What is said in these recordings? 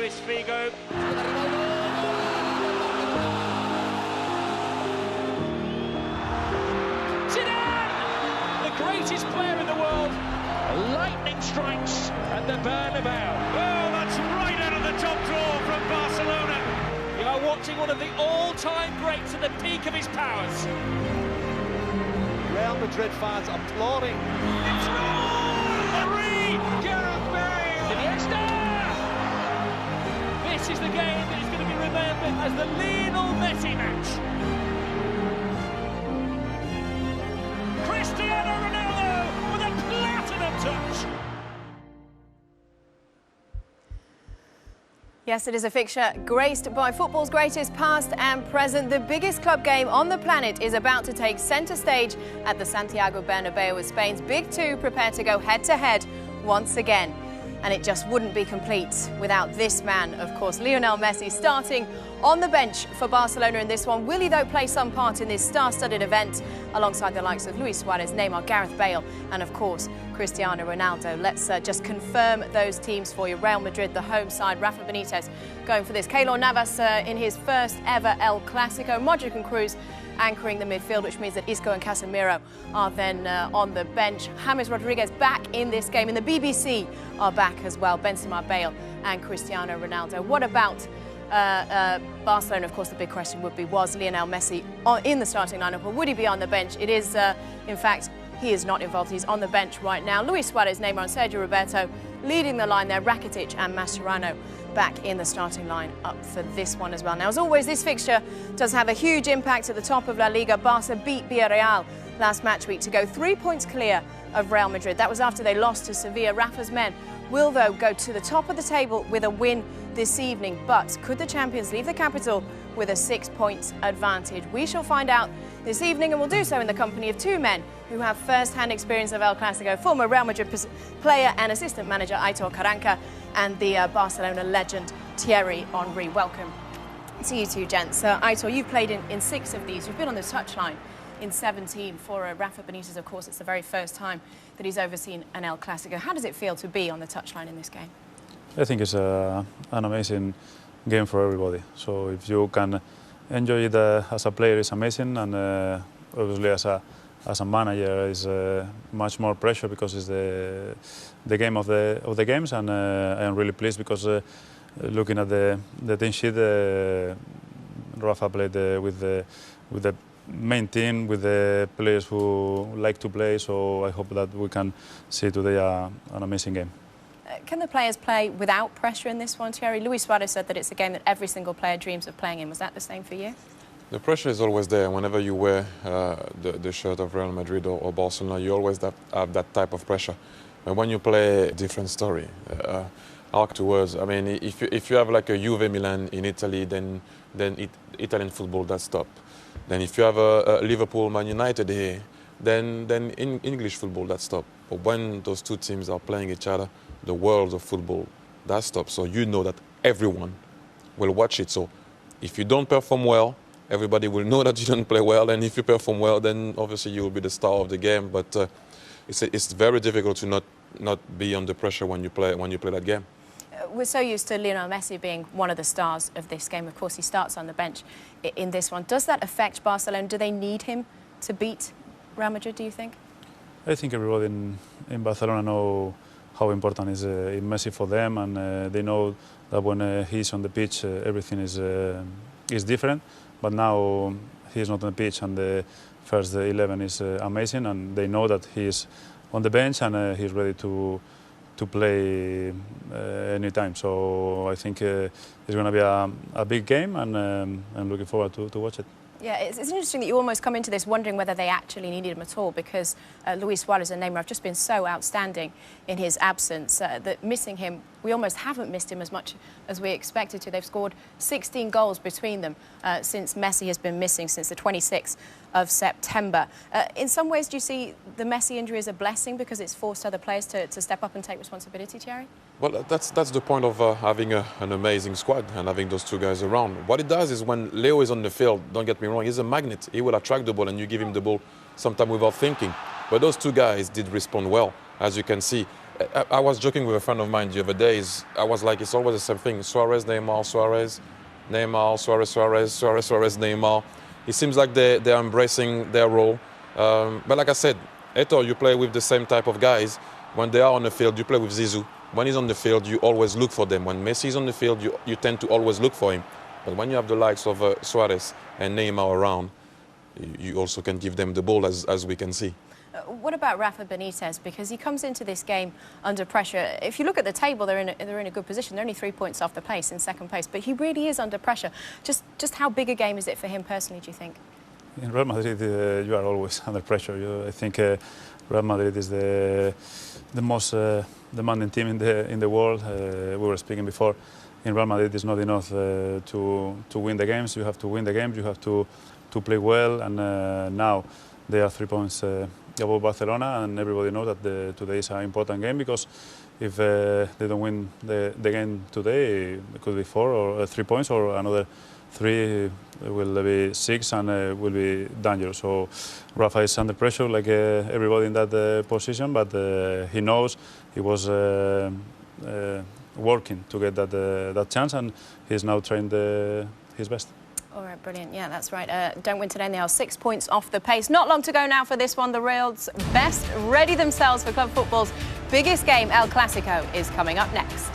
Luis Figo. Zidane, the greatest player in the world. Lightning strikes at the Bernabeu. Oh, that's right out of the top drawer from Barcelona. You are watching one of the all-time greats at the peak of his powers. Real Madrid fans applauding. It's Henry! Gareth Bale! Iniesta! This is the game that is going to be remembered as the Lionel Messi match. Cristiano Ronaldo with a platinum touch. Yes, it is a fixture graced by football's greatest past and present. The biggest club game on the planet is about to take centre stage at the Santiago Bernabeu as Spain's Big Two prepare to go head-to-head once again. And it just wouldn't be complete without this man, of course, Lionel Messi, starting on the bench for Barcelona in this one. Will he, though, play some part in this star-studded event alongside the likes of Luis Suarez, Neymar, Gareth Bale and, of course, Cristiano Ronaldo? Let's just confirm those teams for you. Real Madrid, the home side, Rafa Benitez going for this. Keylor Navas in his first ever El Clasico. Modric and Kroos anchoring the midfield, which means that Isco and Casemiro are then on the bench. James Rodriguez back in this game, and the BBC are back as well. Benzema, Bale and Cristiano Ronaldo. What about Barcelona? Of course, the big question would be, was Lionel Messi in the starting lineup, or would he be on the bench? It is, in fact, he is not involved. He's on the bench right now. Luis Suarez, Neymar and Sergio Roberto leading the line there. Rakitic and Mascherano back in the starting line up for this one as well. Now, as always, this fixture does have a huge impact at the top of La Liga. Barca beat Villarreal last match week to go 3 points clear of Real Madrid. That was after they lost to Sevilla. Rafa's men will, though, go to the top of the table with a win this evening. But could the champions leave the capital with a 6 points advantage? We shall find out this evening, and we'll do so in the company of two men who have first-hand experience of El Clasico, former Real Madrid player and assistant manager Aitor Karanka and the Barcelona legend Thierry Henry. Welcome to you two, gents. Aitor, you've played in 6 of these. You've been on the touchline in 17 for Rafa Benitez. Of course, it's the very first time that he's overseen an El Clasico. How does it feel to be on the touchline in this game? I think it's an amazing game for everybody. So if you can enjoy it as a player, it's amazing, and obviously as a manager, it's much more pressure because it's the game of the games, and I am really pleased because looking at the team sheet, Rafa played with the main team, with the players who like to play. So I hope that we can see today an amazing game. Can the players play without pressure in this one, Thierry? Luis Suarez said that it's a game that every single player dreams of playing in. Was that the same for you? The pressure is always there. Whenever you wear the shirt of Real Madrid or Barcelona, you always have that type of pressure. And when you play a different story, afterwards, I mean, if you have like a Juve Milan in Italy, then Italian football, that stop. Then if you have a Liverpool Man United here, then in English football, that stop. But when those two teams are playing each other, the world of football, that stops. So you know that everyone will watch it. So if you don't perform well, everybody will know that you don't play well, and if you perform well, then obviously you will be the star of the game. But it's very difficult to not be under pressure when you play that game. We're so used to Lionel Messi being one of the stars of this game. Of course, he starts on the bench in this one. Does that affect Barcelona? Do they need him to beat Real Madrid, do you think? I think everybody in Barcelona know how important is Messi for them, and they know that when he's on the pitch, everything is different. But now he's not on the pitch, and the first 11 is amazing, and they know that he's on the bench and he's ready to play anytime. So I think it's going to be a big game, and I'm looking forward to watch it. Yeah, it's interesting that you almost come into this wondering whether they actually needed him at all, because Luis Suarez and Neymar have just been so outstanding in his absence that missing him, we almost haven't missed him as much as we expected to. They've scored 16 goals between them since Messi has been missing, since the 26th of September. In some ways, do you see the Messi injury as a blessing because it's forced other players to step up and take responsibility, Thierry? Well, that's the point of having an amazing squad and having those two guys around. What it does is when Leo is on the field, don't get me wrong, he's a magnet. He will attract the ball and you give him the ball sometime without thinking. But those two guys did respond well, as you can see. I was joking with a friend of mine the other day. I was like, it's always the same thing. Suarez, Neymar, Suarez, Neymar, Suarez, Suarez, Suarez, Suarez, Neymar. It seems like they're embracing their role. But like I said, Eto'o, you play with the same type of guys. When they are on the field, you play with Zizou. When he's on the field, you always look for them. When Messi is on the field, you tend to always look for him. But when you have the likes of Suarez and Neymar around, you also can give them the ball, as we can see. What about Rafa Benitez? Because he comes into this game under pressure. If you look at the table, they're in a good position. They're only 3 points off the place in second place. But he really is under pressure. Just how big a game is it for him personally, do you think? In Real Madrid, you are always under pressure. I think Real Madrid is the most demanding team in the world. We were speaking before. In Real Madrid, it's not enough to win the games. You have to win the games. You have to play well. And now they are 3 points above Barcelona, and everybody knows that today is an important game, because if they don't win the game today, it could be 4 or 3 points, or another 3 will be 6, and will be dangerous. So Rafa is under pressure, like everybody in that position, but he knows he was working to get that chance, and he's now trained his best. All right, brilliant. Yeah, that's right. Don't win today, and they are 6 points off the pace. Not long to go now for this one. The Real's best ready themselves for club football's biggest game. El Clasico is coming up next.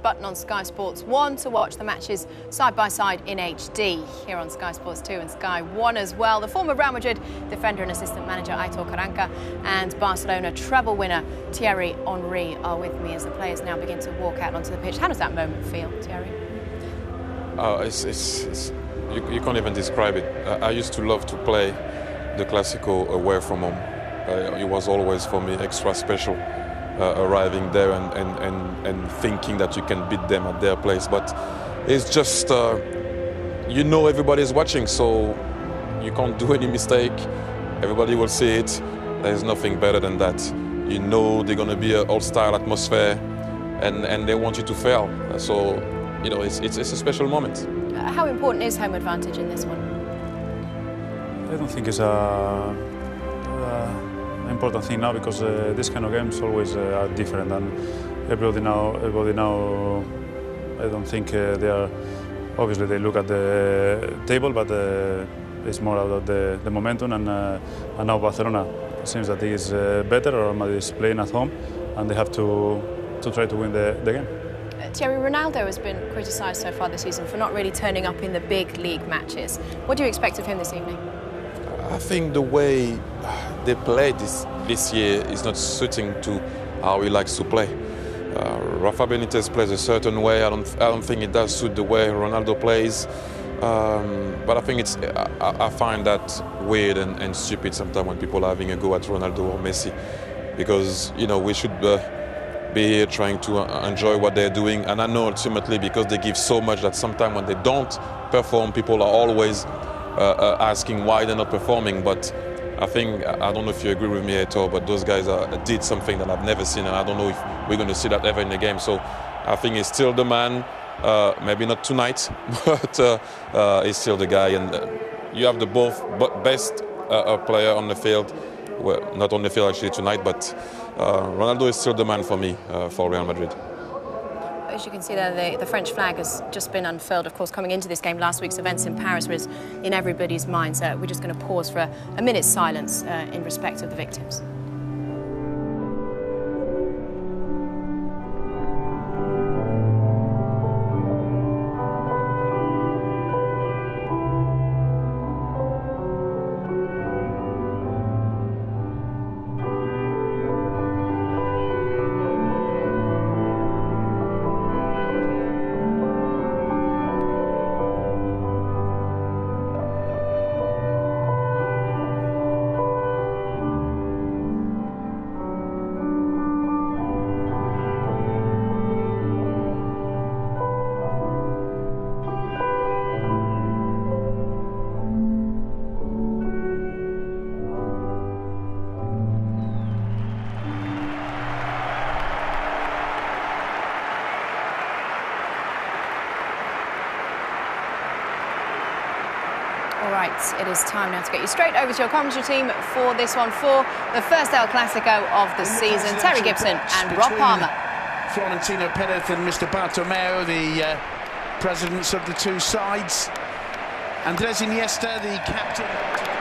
Button on Sky Sports 1 to watch the matches side by side in HD. Here on Sky Sports 2 and Sky 1 as well. The former Real Madrid defender and assistant manager Aitor Karanka and Barcelona treble winner Thierry Henry are with me as the players now begin to walk out onto the pitch. How does that moment feel, Thierry? You can't even describe it. I used to love to play the Clasico away from home. It was always for me extra special. Arriving there and thinking that you can beat them at their place, but it's just everybody's watching, so you can't do any mistake. Everybody will see it. There's nothing better than that. They're going to be an all-style atmosphere, and they want you to fail. So it's a special moment. How important is home advantage in this one? I don't think it's important thing now, because this kind of games always are different, and everybody now I don't think they are, obviously they look at the table, but it's more about the momentum, and now Barcelona seems that it is better, or Madrid is playing at home, and they have to try to win the game. Thierry, Ronaldo has been criticised so far this season for not really turning up in the big league matches. What do you expect of him this evening? I think the way they play this year is not suiting to how he likes to play. Rafa Benitez plays a certain way. I don't think it does suit the way Ronaldo plays. But I think I find that weird and stupid sometimes when people are having a go at Ronaldo or Messi, because we should be here trying to enjoy what they're doing. And I know ultimately, because they give so much, that sometimes when they don't perform, people are always asking why they're not performing. But I don't know if you agree with me at all, but those guys did something that I've never seen, and I don't know if we're going to see that ever in the game. So I think he's still the man, maybe not tonight, but he's still the guy. And you have the best player on the field, well, not on the field actually tonight, but Ronaldo is still the man for me, for Real Madrid. As you can see there, the French flag has just been unfurled. Of course, coming into this game, last week's events in Paris was in everybody's minds. We're just going to pause for a minute's silence in respect of the victims. All right, it is time now to get you straight over to your commentary team for this one, for the first El Clasico of the season. Terry Gibson and Rob Palmer. Florentino Perez and Mr. Bartomeu, the presidents of the two sides. Andres Iniesta, the captain.